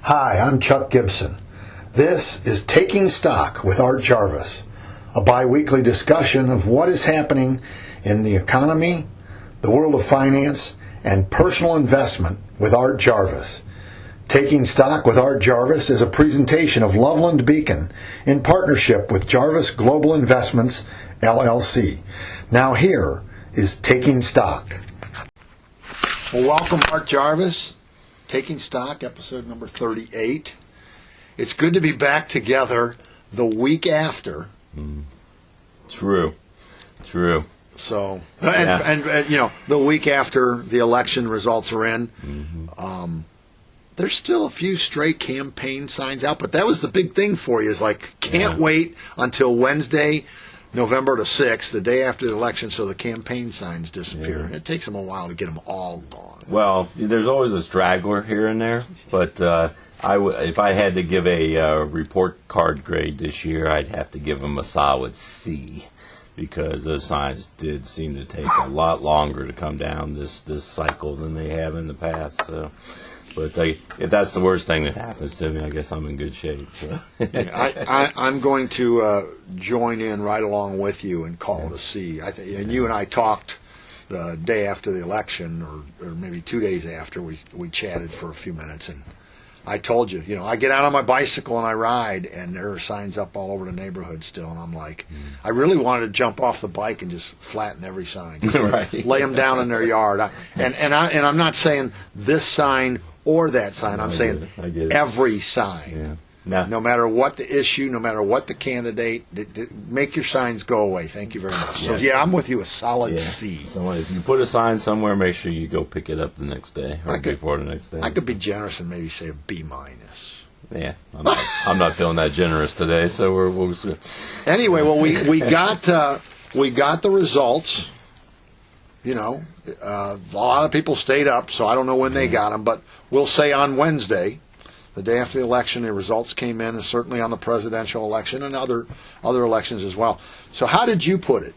Hi, I'm Chuck Gibson. This is Taking Stock with Art Jarvis, a bi-weekly discussion of what is happening in the economy, the world of finance, and personal investment with Art Jarvis. Taking Stock with Art Jarvis is a presentation of Loveland Beacon in partnership with Jarvis Global Investments, LLC. Now here is Taking Stock. Well, welcome, Art Jarvis. Taking Stock, episode number 38. It's good to be back together the week after. True. So, and you know, the week after the election results are in, there's still a few stray campaign signs out, but that was the big thing for you, is like, can't wait until Wednesday, November the 6th, the day after the election, so the campaign signs disappear. Yeah. It takes them a while to get them all gone. Well, there's always a straggler here and there, but if I had to give a report card grade this year, I'd have to give them a solid C, because those signs did seem to take a lot longer to come down this cycle than they have in the past. So, but if that's the worst thing that happens to me, I guess I'm in good shape. So. I'm going to join in right along with you and call it a C. And you and I talked the day after the election, or maybe 2 days after, we chatted for a few minutes, and I told you, I get out on my bicycle and I ride, and there are signs up all over the neighborhood still, and I'm like, I really wanted to jump off the bike and just flatten every sign, right. Lay them down in their yard. And I'm not saying this sign or that sign. I'm saying every sign. Yeah. No matter what the issue, no matter what the candidate, make your signs go away. Thank you very much. So, I'm with you, a solid C. So if you put a sign somewhere, make sure you go pick it up the next day or before the next day. I could be generous and maybe say a B minus. Yeah, I'm not feeling that generous today, so we'll see. Anyway, well, we got the results. A lot of people stayed up, so I don't know when they got them, but we'll say on Wednesday, the day after the election, the results came in, and certainly on the presidential election and other elections as well. So how did you put it?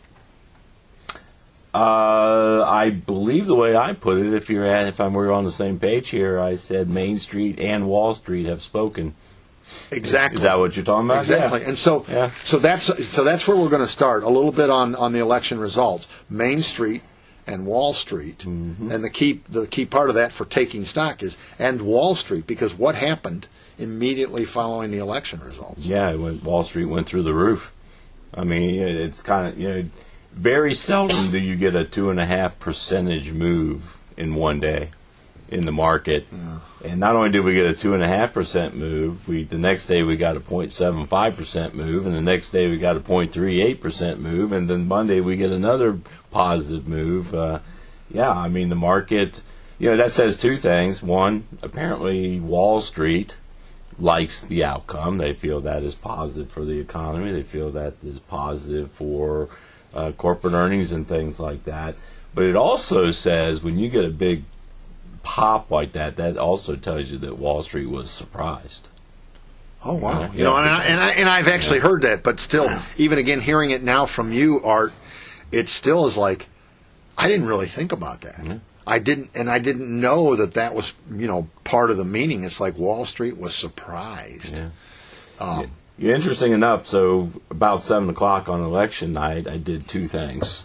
I believe the way I put it, if we're on the same page here, I said Main Street and Wall Street have spoken. Exactly. Is that what you're talking about? Exactly. Yeah. And so that's where we're going to start, a little bit on the election results. Main Street and Wall Street, and the key part of that for taking stock is and Wall Street, because what happened immediately following the election results? Yeah, Wall Street went through the roof. I mean, it's kind of very seldom do you get a 2.5% move in one day in the market. Yeah. And not only did we get a 2.5% move, the next day we got a 0.75% move, and the next day we got a 0.38% move, and then Monday we get another positive move. I mean, the market, that says two things. One, apparently Wall Street likes the outcome. They feel that is positive for the economy. They feel that is positive for corporate earnings and things like that. But it also says when you get a big pop like that also tells you that Wall Street was surprised. Oh wow! And I've actually heard that, but still, even again hearing it now from you, Art, it still is like I didn't really think about that. Mm-hmm. I didn't know that was part of the meaning. It's like Wall Street was surprised. Yeah. Interesting enough. So about 7:00 on election night, I did two things.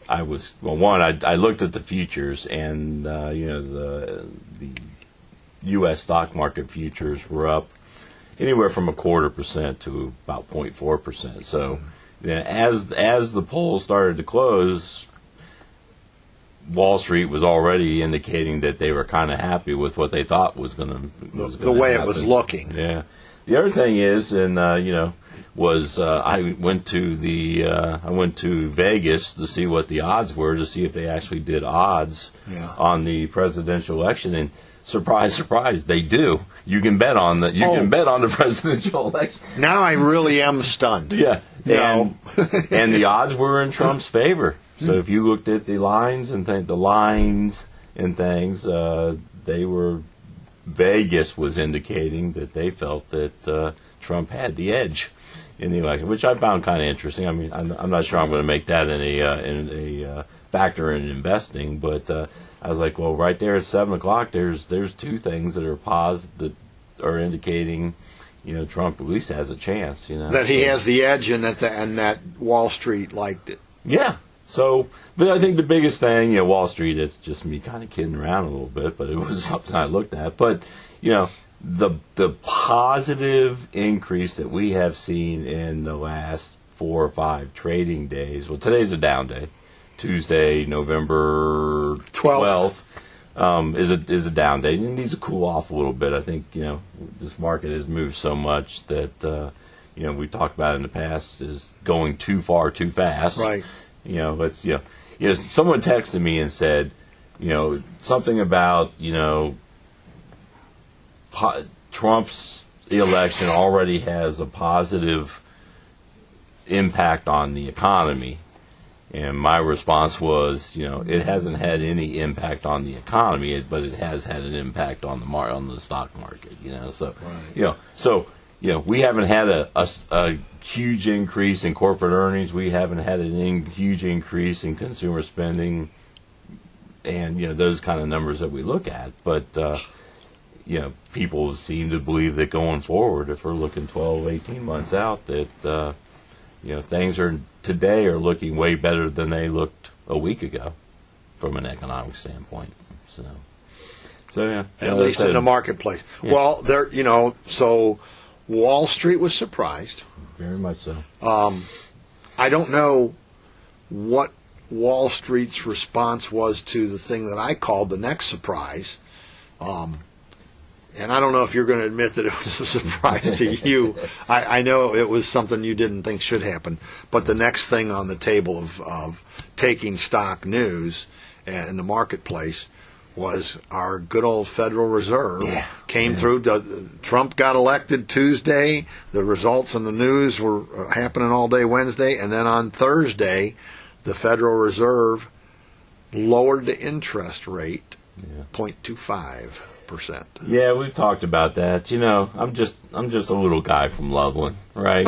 I looked at the futures, and the U.S. stock market futures were up anywhere from 0.25% to about 0.4%. So, as the polls started to close, Wall Street was already indicating that they were kind of happy with what they thought was going to the way it was looking. Yeah. The other thing is, I went to Vegas to see what the odds were, to see if they actually did odds on the presidential election, and surprise, surprise, they do. You can bet on the presidential election. Now I really am stunned. Yeah, and the odds were in Trump's favor. So if you looked at the lines and things, they were. Vegas was indicating that they felt that Trump had the edge in the election, which I found kind of interesting. I mean, I'm not sure I'm going to make that in a factor in investing, but I was like, well, right there at 7 o'clock, there's two things that are that are indicating, Trump at least has a chance. That he has the edge, and that Wall Street liked it. Yeah. So, but I think the biggest thing, Wall Street, it's just me kind of kidding around a little bit, but it was something I looked at. But, the positive increase that we have seen in the last 4 or 5 trading days. Well, today's a down day. Tuesday, November 12th, is a down day. It needs to cool off a little bit. I think, this market has moved so much that, we talked about in the past is going too far too fast. Right. But someone texted me and said, something about, Trump's election already has a positive impact on the economy. And my response was, it hasn't had any impact on the economy, but it has had an impact on the stock market. So, right. We haven't had a huge increase in corporate earnings. We haven't had a huge increase in consumer spending, and those kind of numbers that we look at. But people seem to believe that going forward, if we're looking 12, 18 months out, that things today are looking way better than they looked a week ago from an economic standpoint. So yeah. At least in the marketplace. Yeah. Well, so Wall Street was surprised. Very much so. I don't know what Wall Street's response was to the thing that I called the next surprise. And I don't know if you're going to admit that it was a surprise to you. I know it was something you didn't think should happen. But the next thing on the table of taking stock news in the marketplace was our good old Federal Reserve came through. Trump got elected Tuesday. The results in the news were happening all day Wednesday. And then on Thursday, the Federal Reserve lowered the interest rate 0.25%. Yeah, we've talked about that. I'm just a little guy from Loveland, right?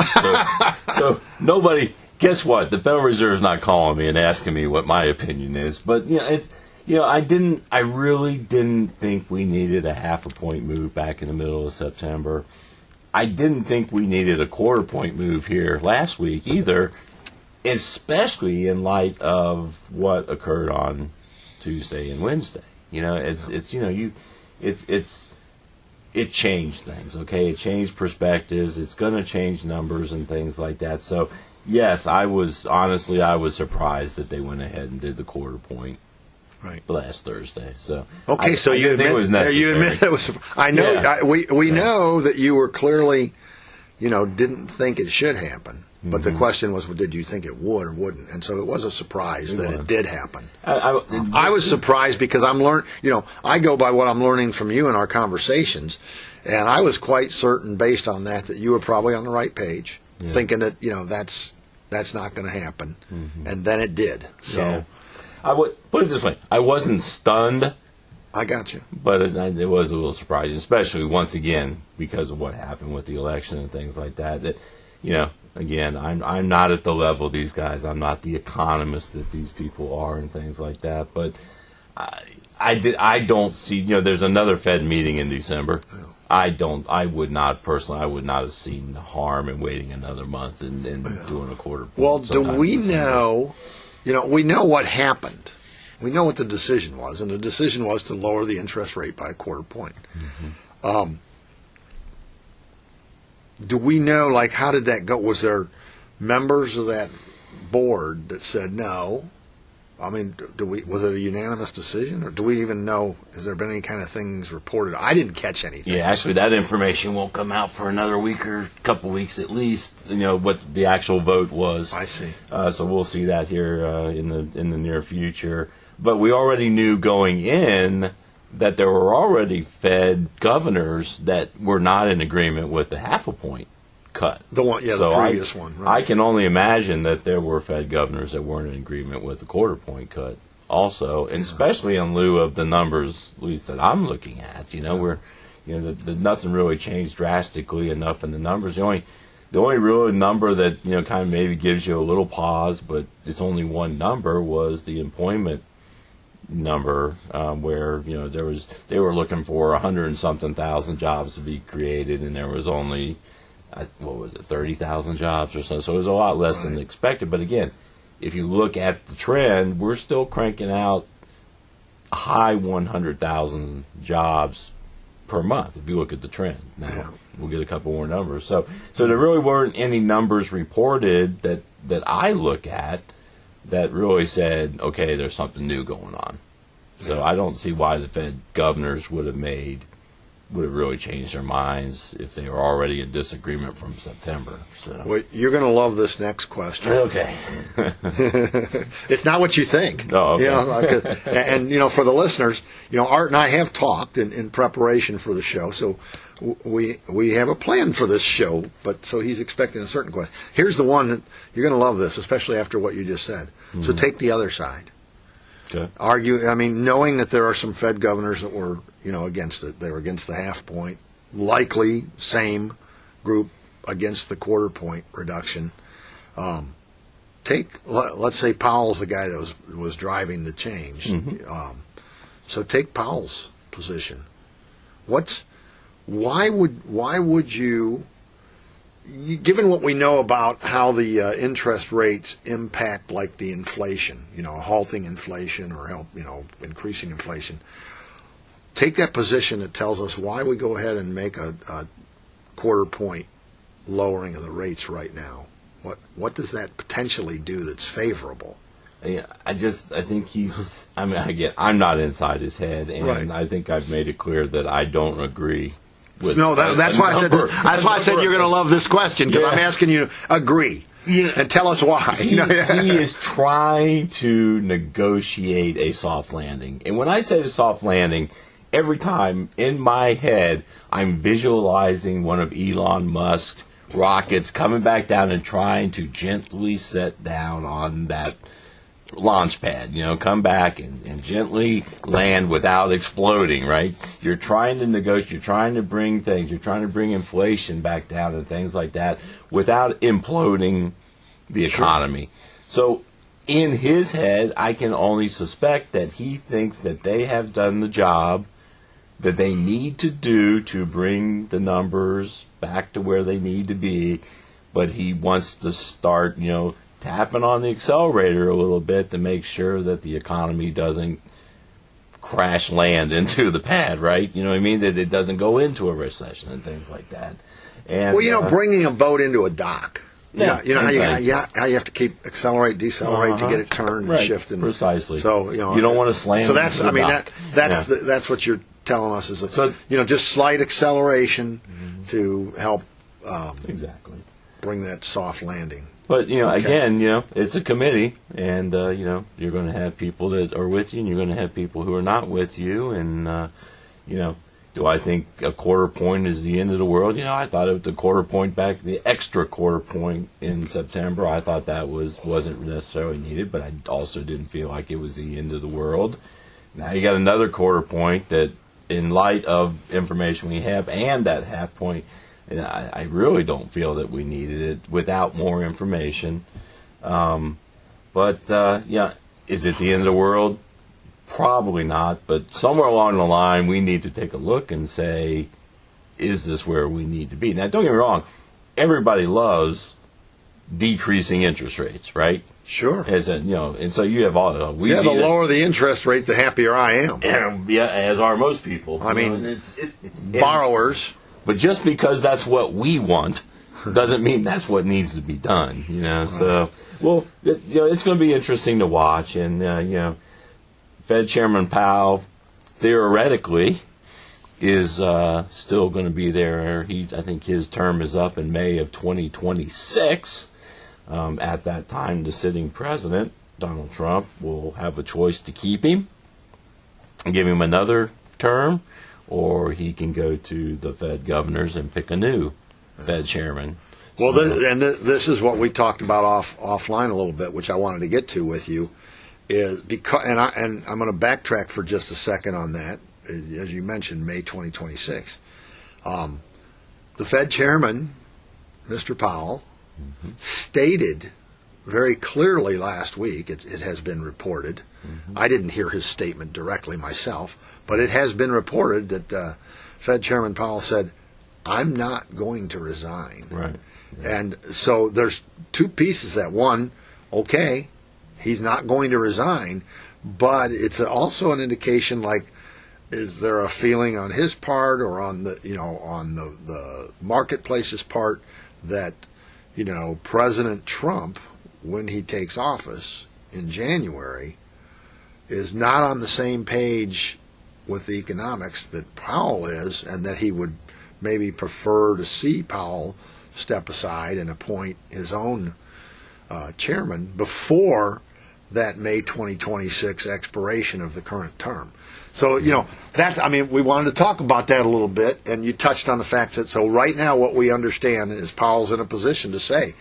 So nobody. Guess what? The Federal Reserve's not calling me and asking me what my opinion is. But I really didn't think we needed a 0.5 point move back in the middle of September. I didn't think we needed a 1/4 point move here last week either, especially in light of what occurred on Tuesday and Wednesday. It changed things, okay? It changed perspectives. It's going to change numbers and things like that. So, yes, I was surprised that they went ahead and did the 1/4 point last Thursday. So, okay, so you admit, it was necessary. You admit that it was. I know. Yeah. We know that you were clearly, didn't think it should happen. But the question was, did you think it would or wouldn't? And so it was a surprise that it did happen. I was surprised because I'm I go by what I'm learning from you in our conversations, and I was quite certain, based on that you were probably on the right page, thinking that that's not going to happen, and then it did. So I would put it this way: I wasn't stunned. I got you, but it was a little surprising, especially once again because of what happened with the election and things like that. That Again, I'm not at the level of these guys. I'm not the economist that these people are and things like that. But I don't see. There's another Fed meeting in December. I would not have seen the harm in waiting another month and doing a 1/4 point. Well, do we know? We know what happened. We know what the decision was, and the decision was to lower the interest rate by a 1/4 point. Do we know, how did that go? Was there members of that board that said no? I mean, was it a unanimous decision, or do we even know? Has there been any kind of things reported? I didn't catch anything. Yeah, actually, that information won't come out for another week or couple weeks at least. What the actual vote was. I see. So we'll see that here in the near future. But we already knew going in that there were already Fed governors that were not in agreement with the 0.5 point cut. The previous one. Right. I can only imagine that there were Fed governors that weren't in agreement with the 1/4 point cut also, and especially in lieu of the numbers, at least that I'm looking at. Where nothing really changed drastically enough in the numbers. The only real number that kind of maybe gives you a little pause, but it's only one number, was the employment number where they were looking for 100 and something thousand jobs to be created, and there was only 30,000 jobs or so. So it was a lot less than expected. But again, if you look at the trend, we're still cranking out a high 100,000 jobs per month. If you look at the trend, now we'll get a couple more numbers. So there really weren't any numbers reported that I look at that really said, okay, there's something new going on. So I don't see why the Fed governors would have really changed their minds if they were already in disagreement from September. So Well, you're going to love this next question. okay, It's not what you think. Oh, okay. You know, and for the listeners, Art and I have talked in preparation for the show, so we have a plan for this show. But so he's expecting a certain question. Here's the one that you're going to love this, especially after what you just said. Mm-hmm. So take the other side. Okay. Knowing that there are some Fed governors that were against it. They were against the half point. Likely same group against the quarter point reduction. Let's say Powell's the guy that was driving the change. Mm-hmm. So take Powell's position. Why would you, given what we know about how the interest rates impact like the inflation, halting inflation or increasing inflation, take that position that tells us why we go ahead and make a quarter point lowering of the rates right now. What does that potentially do that's favorable? Yeah, I think he's. Again, I'm not inside his head, and right. I think I've made it clear that I don't agree with. No, that's why I said. That's why I said you're going to love this question, because I'm asking you to agree and tell us why. He is trying to negotiate a soft landing, and when I say a soft landing, every time in my head I'm visualizing one of Elon Musk's rockets coming back down and trying to gently set down on that launch pad, come back and gently land without exploding, right? You're trying to negotiate, you're trying to bring things, you're trying to bring inflation back down and things like that without imploding the economy. So in his head, I can only suspect that he thinks that they have done the job that they need to do to bring the numbers back to where they need to be, but he wants to start, tapping on the accelerator a little bit to make sure that the economy doesn't crash land into the pad, right? You know what I mean? That it doesn't go into a recession and things like that. And bringing a boat into a dock. Yeah, how you have to keep accelerate, decelerate to get it turned and shift. And precisely. So you don't want to slam. So that's into the dock. That's what you're telling us is just slight acceleration to help exactly bring that soft landing. But again, it's a committee, and you're going to have people that are with you, and you're going to have people who are not with you, and do I think a quarter point is the end of the world? I thought the quarter point back, the extra quarter point in September, I thought that wasn't necessarily needed, but I also didn't feel like it was the end of the world. Now you got another quarter point that, in light of information we have, and that half point, I really don't feel that we needed it without more information. But is it the end of the world? Probably not. But somewhere along the line, we need to take a look and say, is this where we need to be? Now, don't get me wrong. Everybody loves decreasing interest rates, right? Sure. And so you have all. The lower the interest rate, the happier I am. As are most people. Borrowers. But just because that's what we want doesn't mean that's what needs to be done. So it's going to be interesting to watch. And Fed Chairman Powell theoretically is still going to be there. I think his term is up in May of 2026. At that time, the sitting president, Donald Trump, will have a choice to keep him and give him another term, or he can go to the Fed governors and pick a new Fed chairman. Well, this is what we talked about offline a little bit, which I wanted to get to with you, is because, and I'm going to backtrack for just a second on that. As you mentioned, May 2026, the Fed chairman, Mr. Powell, stated very clearly last week. It has been reported. I didn't hear his statement directly myself, but it has been reported that Fed Chairman Powell said, "I'm not going to resign." Right. And so there's two pieces to that. One, okay, he's not going to resign, but it's also an indication, like, is there a feeling on his part or on the marketplace's part that, President Trump, when he takes office in January, is not on the same page with the economics that Powell is, and that he would maybe prefer to see Powell step aside and appoint his own chairman before that May 2026 expiration of the current term. So, we wanted to talk about that a little bit, and you touched on the fact that, so right now what we understand is Powell's in a position to say,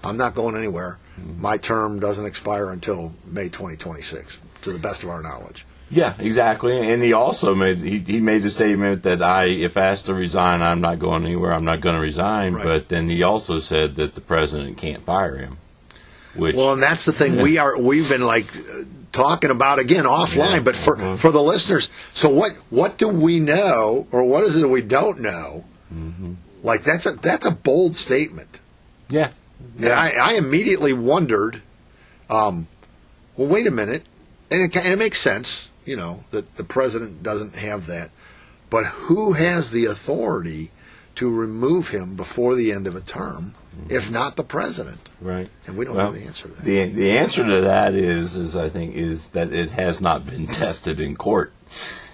I'm not going anywhere. My term doesn't expire until May 2026, to the best of our knowledge. Yeah, exactly. And he also made the statement that if asked to resign, I'm not going anywhere. I'm not going to resign. Right. But then he also said that the president can't fire him. And that's the thing. Yeah. We've been talking about again offline. Yeah. But for the listeners, so what do we know, or what is it we don't know? Mm-hmm. That's a bold statement. Yeah. And I immediately wondered. Well, wait a minute, and it makes sense. That the president doesn't have that. But who has the authority to remove him before the end of a term, if not the president? Right. And we don't know the answer to that. The answer to that is that it has not been tested in court.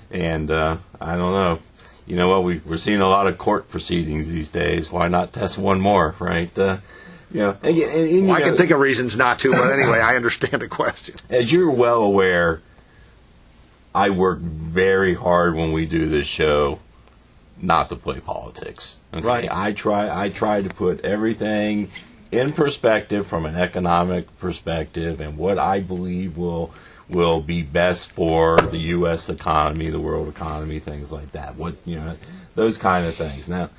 And I don't know. You know what? We're seeing a lot of court proceedings these days. Why not test one more, right? I can think of reasons not to, but anyway, I understand the question. As you're well aware, I work very hard when we do this show not to play politics. Okay? Right. I try to put everything in perspective from an economic perspective and what I believe will be best for the U.S. economy, the world economy, things like that. Those kind of things. Now,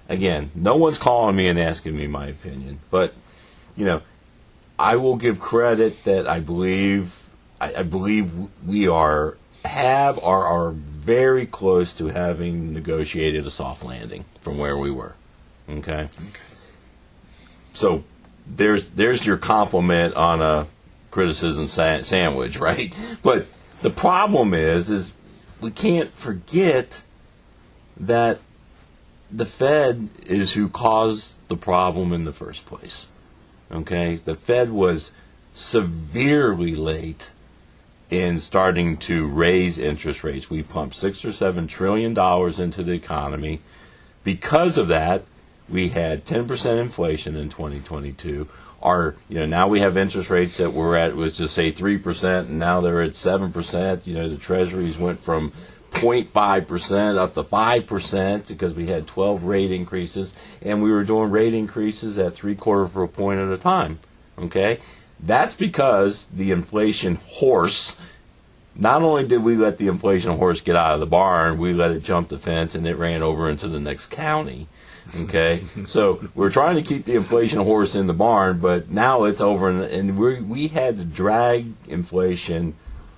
again, no one's calling me and asking me my opinion, but I will give credit that I believe we are very close to having negotiated a soft landing from where we were. Okay? So there's your compliment on a criticism sandwich, right? But the problem is we can't forget that the Fed is who caused the problem in the first place. Okay? The Fed was severely late in starting to raise interest rates. We pumped $6 or $7 trillion into the economy. Because of that, we had 10% inflation in 2022. Now we have interest rates that were at, let's just say 3%, and now they're at 7%. The treasuries went from 0.5% up to 5% because we had 12 rate increases, and we were doing rate increases at 0.75 of a point at a time. Okay? That's because the inflation horse, not only did we let the inflation horse get out of the barn, we let it jump the fence and it ran over into the next county. Okay? So we're trying to keep the inflation horse in the barn, but now it's over and we had to drag inflation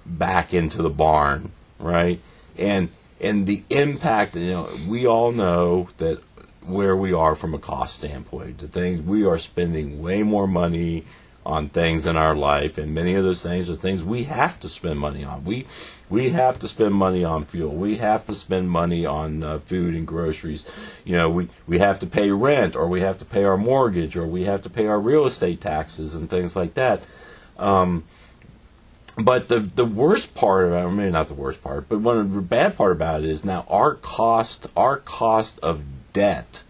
back into the barn, right? And the impact, we all know that where we are from a cost standpoint, the things we are spending way more money on things in our life, and many of those things are things we have to spend money on. We have to spend money on fuel. We have to spend money on food and groceries. We have to pay rent, or we have to pay our mortgage, or we have to pay our real estate taxes and things like that. But the worst part of it, maybe not the worst part, but one of the bad part about it is now our cost of debt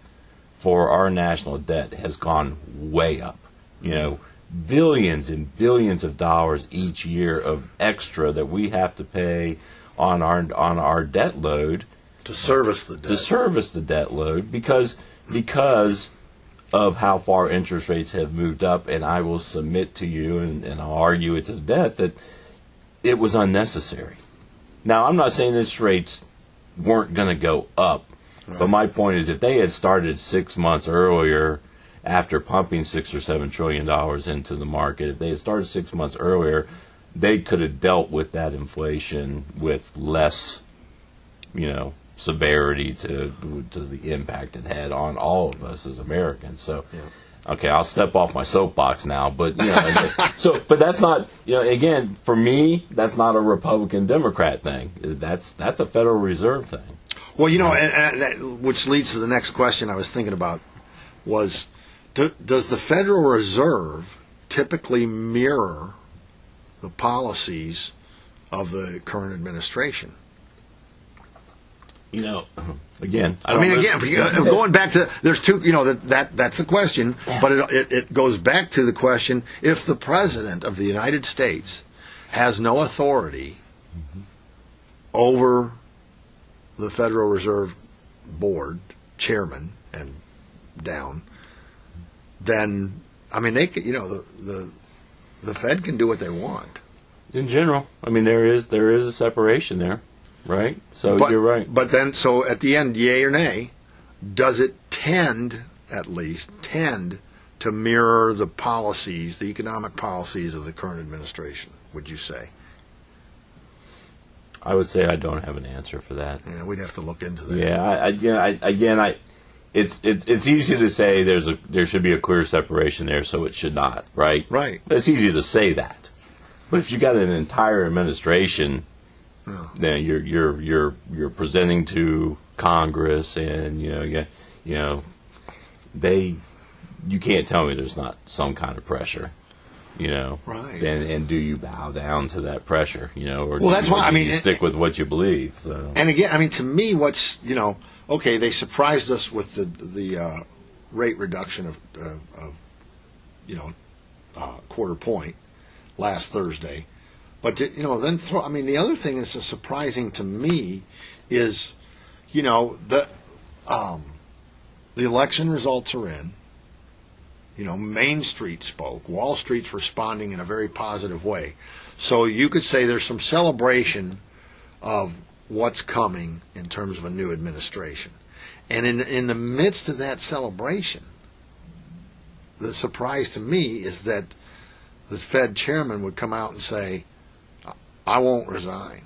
for our national debt has gone way up. Billions and billions of dollars each year of extra that we have to pay on our debt load to service the debt load because of how far interest rates have moved up. And I will submit to you and I'll argue it to the death that it was unnecessary. Now, I'm not saying interest rates weren't going to go up, right. But my point is if they had started 6 months earlier after pumping $6 or $7 trillion into the market. If they had started 6 months earlier, they could have dealt with that inflation with less, severity to the impact it had on all of us as Americans. So, okay, I'll step off my soapbox now, but but that's not, again, for me, that's not a Republican Democrat thing. That's a Federal Reserve thing. Well, and that, which leads to the next question I was thinking about was, does the Federal Reserve typically mirror the policies of the current administration? Again, going back to, there's two, that's the question, but it goes back to the question, if the President of the United States has no authority over the Federal Reserve Board, chairman and down, then, they could, the Fed can do what they want. In general, there is a separation there. Right? So you're right. But then, so at the end, yay or nay, does it at least tend to mirror the policies, the economic policies of the current administration, would you say? I would say I don't have an answer for that. Yeah, we'd have to look into that. Yeah, it's easy to say there should be a clear separation there, so it should not, right? Right. It's easy to say that. But if you got an entire administration, then you're presenting to Congress, and you can't tell me there's not some kind of pressure, right? And do you bow down to that pressure, or that's why you stick with what you believe? So. And again, to me, what's okay, they surprised us with the rate reduction of quarter point last Thursday. But then the other thing that's surprising to me is, the election results are in. Main Street spoke. Wall Street's responding in a very positive way. So you could say there's some celebration of what's coming in terms of a new administration. And in the midst of that celebration, the surprise to me is that the Fed chairman would come out and say, I won't resign.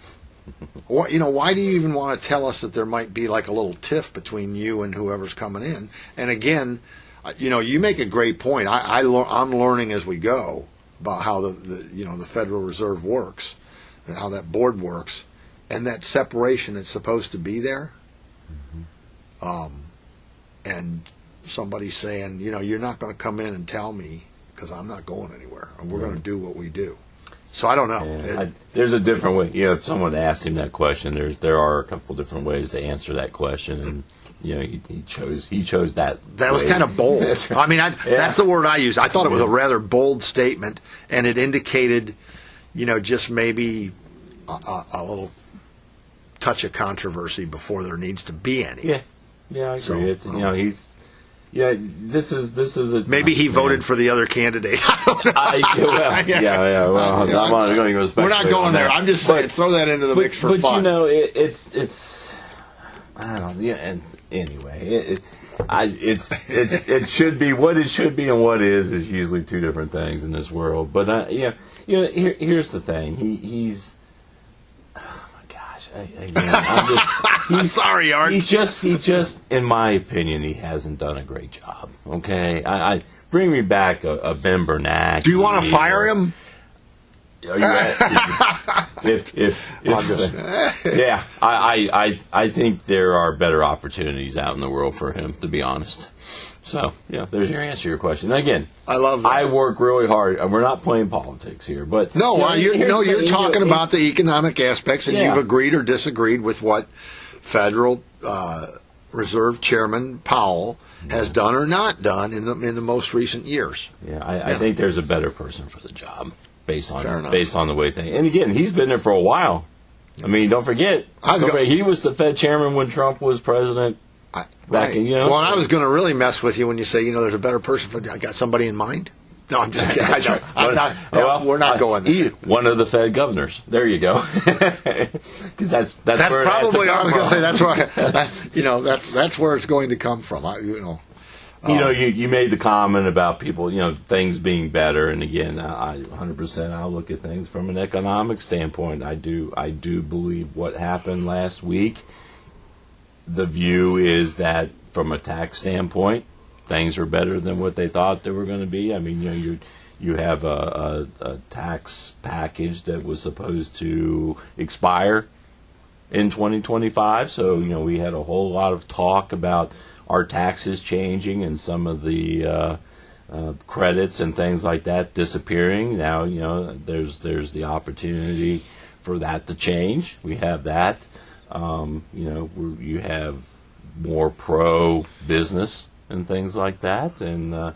Why do you even want to tell us that there might be like a little tiff between you and whoever's coming in? And again, you make a great point. I'm learning as we go about how the Federal Reserve works and how that board works, and that separation that's supposed to be there. And somebody's saying, you're not going to come in and tell me because I'm not going anywhere, and we're going to do what we do. So I don't know. Yeah, there's a different way. If someone asked him that question, there are a couple different ways to answer that question, and he chose that. That was kind of bold. That's the word I used. I thought it was a rather bold statement, and it indicated, just maybe a little touch of controversy before there needs to be any. Yeah, I agree. He's. Yeah, this is maybe he voted for the other candidate. Well, I'm not going to We're not going there. I'm just saying, throw that into the mix for fun. But it's I don't know. Yeah, and anyway, it should be what it should be, and what is usually two different things in this world. But here's the thing. He's. I'm sorry, Art. He just, in my opinion, he hasn't done a great job. Okay, I bring me back a Ben Bernanke. Do you want to fire him? I think there are better opportunities out in the world for him, to be honest. So, there's your answer to your question. And again, I love that. I work really hard. We're not playing politics here, but you're talking about the economic aspects, and you've agreed or disagreed with what Federal Reserve Chairman Powell has done or not done in the most recent years. I think there's a better person for the job based on the way things. And again, he's been there for a while. Don't forget, he was the Fed chairman when Trump was president. Right. Well, and I was going to really mess with you when you say, there's a better person for. I got somebody in mind. No, I'm just kidding. We're not going there. One of the Fed governors. There you go. Because that's probably. I was going to say that's where that's where it's going to come from. You made the comment about people, things being better, and again, I 100% I'll look at things from an economic standpoint. I do believe what happened last week. The view is that from a tax standpoint, things are better than what they thought they were going to be. I mean, you have a tax package that was supposed to expire in 2025, so we had a whole lot of talk about our taxes changing and some of the credits and things like that disappearing. Now, there's the opportunity for that to change. We have that. You have more pro-business and things like that. And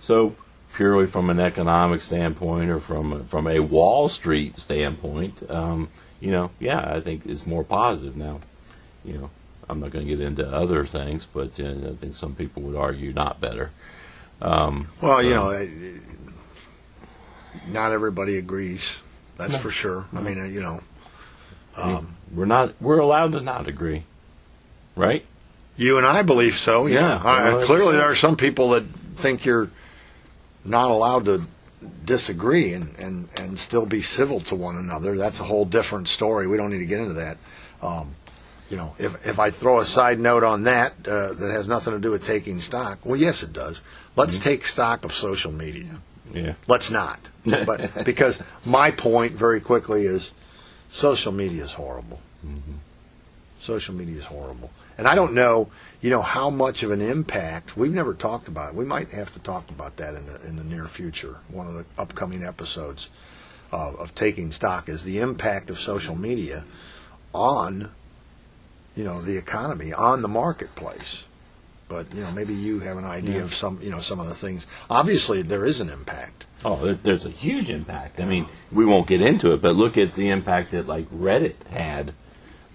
so purely from an economic standpoint or from a Wall Street standpoint, I think it's more positive now. I'm not going to get into other things, but I think some people would argue not better. Not everybody agrees. That's for sure. I mean, we're allowed to not agree, right? You and I believe so. Yeah. Clearly, there are some people that think you're not allowed to disagree and still be civil to one another. That's a whole different story. We don't need to get into that. If I throw a side note on that that has nothing to do with taking stock, well, yes, it does. Let's take stock of social media. Yeah. Let's not. But because my point very quickly is social media is horrible. Mm-hmm. Social media is horrible. And I don't know, how much of an impact, we've never talked about it. We might have to talk about that in the near future, one of the upcoming episodes of Taking Stock, is the impact of social media on, the economy, on the marketplace. But, maybe you have an idea of some of the things. Obviously, there is an impact. Oh, there's a huge impact. I mean, we won't get into it, but look at the impact that, like, Reddit had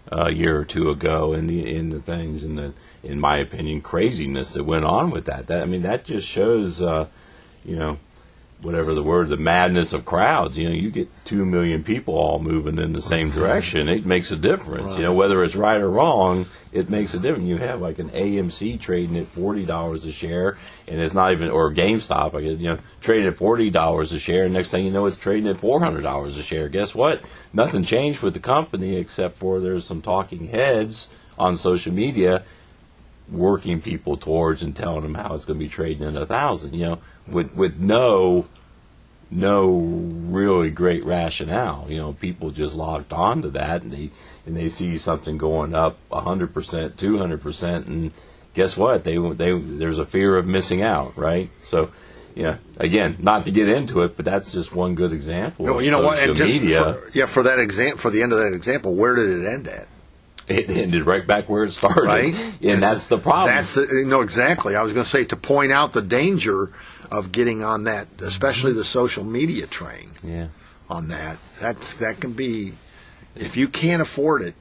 a year or two ago in the things and the, in my opinion, craziness that went on with that. That just shows, whatever the word, the madness of crowds. You get 2 million people all moving in the same direction. It makes a difference. Right. Whether it's right or wrong, it makes a difference. You have like an AMC trading at $40 a share, and it's not even, or GameStop, trading at $40 a share, and next thing you know, it's trading at $400 a share. Guess what? Nothing changed with the company except for there's some talking heads on social media working people towards and telling them how it's going to be trading at 1,000. With no really great rationale. People just logged on to that and they see something going up 100%, 200%, and guess what? There's a fear of missing out, right? So, again, not to get into it, but that's just one good example. Of social media. For that example, for the end of that example, where did it end at? It ended right back where it started, right? And that's the problem. Exactly. I was going to say, to point out the danger of getting on that, especially the social media train. Yeah. On that can be, if you can't afford it.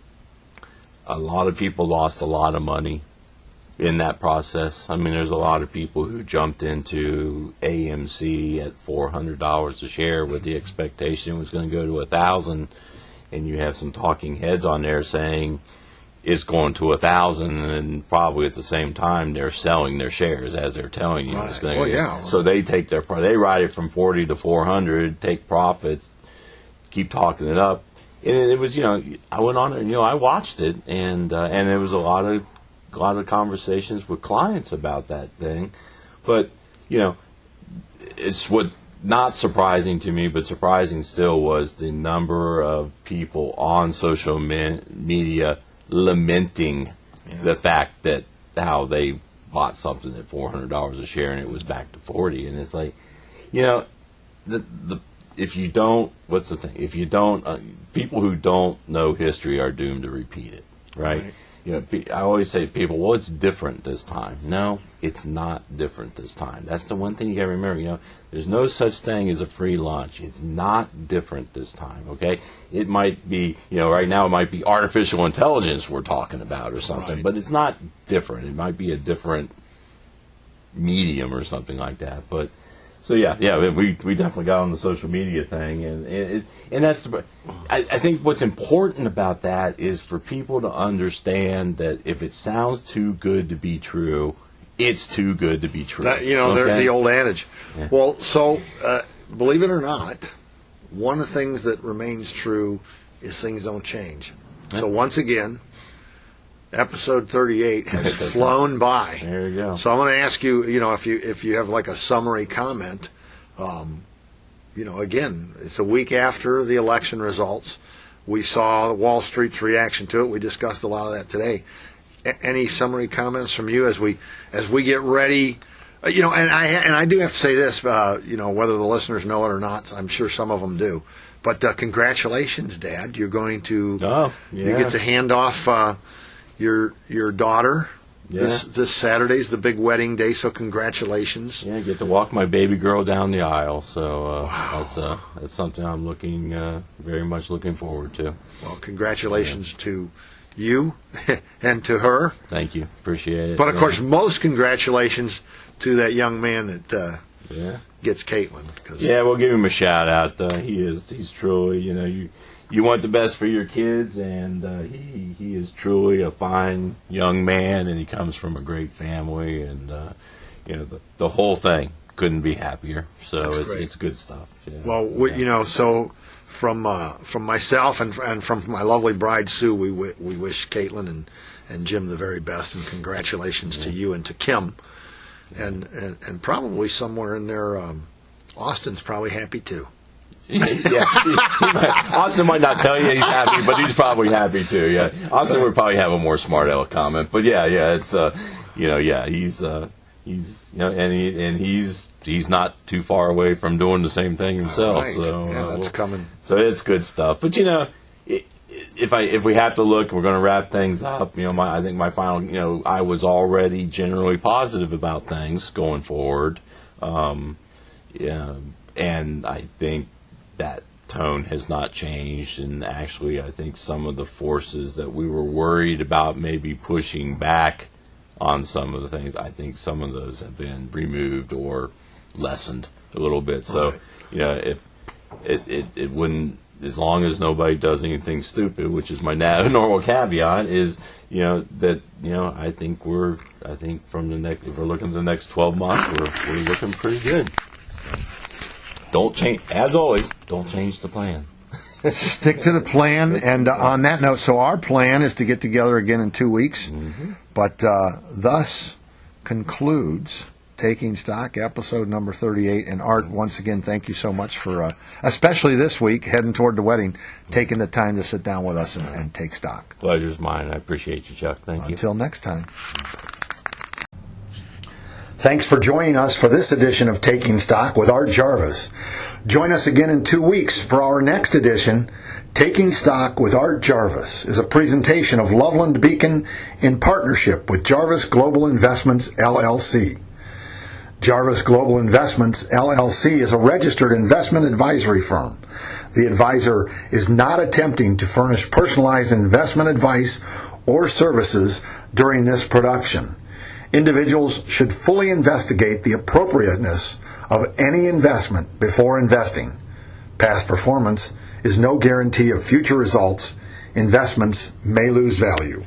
A lot of people lost a lot of money in that process. There's a lot of people who jumped into AMC at $400 a share with the expectation it was going to go to 1,000, and you have some talking heads on there saying it's going to 1,000, and probably at the same time they're selling their shares as they're telling you it's going to. Yeah. So they take they ride it from 40 to 400, take profits, keep talking it up, and it was I went on and I watched it, and there was a lot of conversations with clients about that thing, but it's what. Not surprising to me, but surprising still was the number of people on social media lamenting the fact that how they bought something at $400 a share and it was back to 40, and it's like, if you don't, what's the thing? If you don't, people who don't know history are doomed to repeat it, right? I always say to people, well, it's different this time. No, it's not different this time. That's the one thing you got to remember. There's no such thing as a free lunch. It's not different this time, okay? It might be, right now it might be artificial intelligence we're talking about or something, right. But it's not different. It might be a different medium or something like that. But so we definitely got on the social media thing, and that's I think what's important about that is for people to understand that if it sounds too good to be true, It's too good to be true. There's the old adage. Yeah. Well, so believe it or not, one of the things that remains true is things don't change. So once again, episode 38 has flown by. There you go. So I'm going to ask you, if you have like a summary comment, again, it's a week after the election results. We saw Wall Street's reaction to it. We discussed a lot of that today. Any summary comments from you as we get ready? And I do have to say this, whether the listeners know it or not, I'm sure some of them do. But congratulations, Dad! You're going to you get to hand off your daughter. Yeah. This Saturday's the big wedding day, so congratulations. Yeah, I get to walk my baby girl down the aisle, so Wow. that's something I'm very much looking forward to. Well, congratulations to you and to her. Thank you, appreciate it. But of course, most congratulations to that young man that gets Caitlin. Yeah, we'll give him a shout out. He's truly, you want the best for your kids, and he is truly a fine young man, and he comes from a great family, and the whole thing couldn't be happier. So it's good stuff. Yeah. Well, so from myself and from my lovely bride Sue, we wish Caitlin and Jim the very best, and congratulations to you and to Kim, and probably somewhere in there, Austin's probably happy too. Yeah, Austin might not tell you he's happy, but he's probably happy too. Yeah, Austin would probably have a more smart aleck comment, but yeah, it's he's not too far away from doing the same thing himself. Right. So that's coming. So it's good stuff. But if we have to look, we're going to wrap things up. I think my final, I was already generally positive about things going forward. And I think that tone has not changed, and actually I think some of the forces that we were worried about maybe pushing back on some of the things, I think some of those have been removed or lessened a little bit. So, if it wouldn't, as long as nobody does anything stupid, which is my normal caveat, is I think if we're looking at the next 12 months, we're looking pretty good. Don't change, as always, don't change the plan. Stick to the plan. And on that note, so our plan is to get together again in 2 weeks. Mm-hmm. But thus concludes Taking Stock, episode number 38. And Art, once again, thank you so much for, especially this week, heading toward the wedding, taking the time to sit down with us and take stock. Pleasure's mine. I appreciate you, Chuck. Thank you. Until next time. Thanks for joining us for this edition of Taking Stock with Art Jarvis. Join us again in 2 weeks for our next edition. Taking Stock with Art Jarvis is a presentation of Loveland Beacon in partnership with Jarvis Global Investments, LLC. Jarvis Global Investments, LLC is a registered investment advisory firm. The advisor is not attempting to furnish personalized investment advice or services during this production. Individuals should fully investigate the appropriateness of any investment before investing. Past performance is no guarantee of future results. Investments may lose value.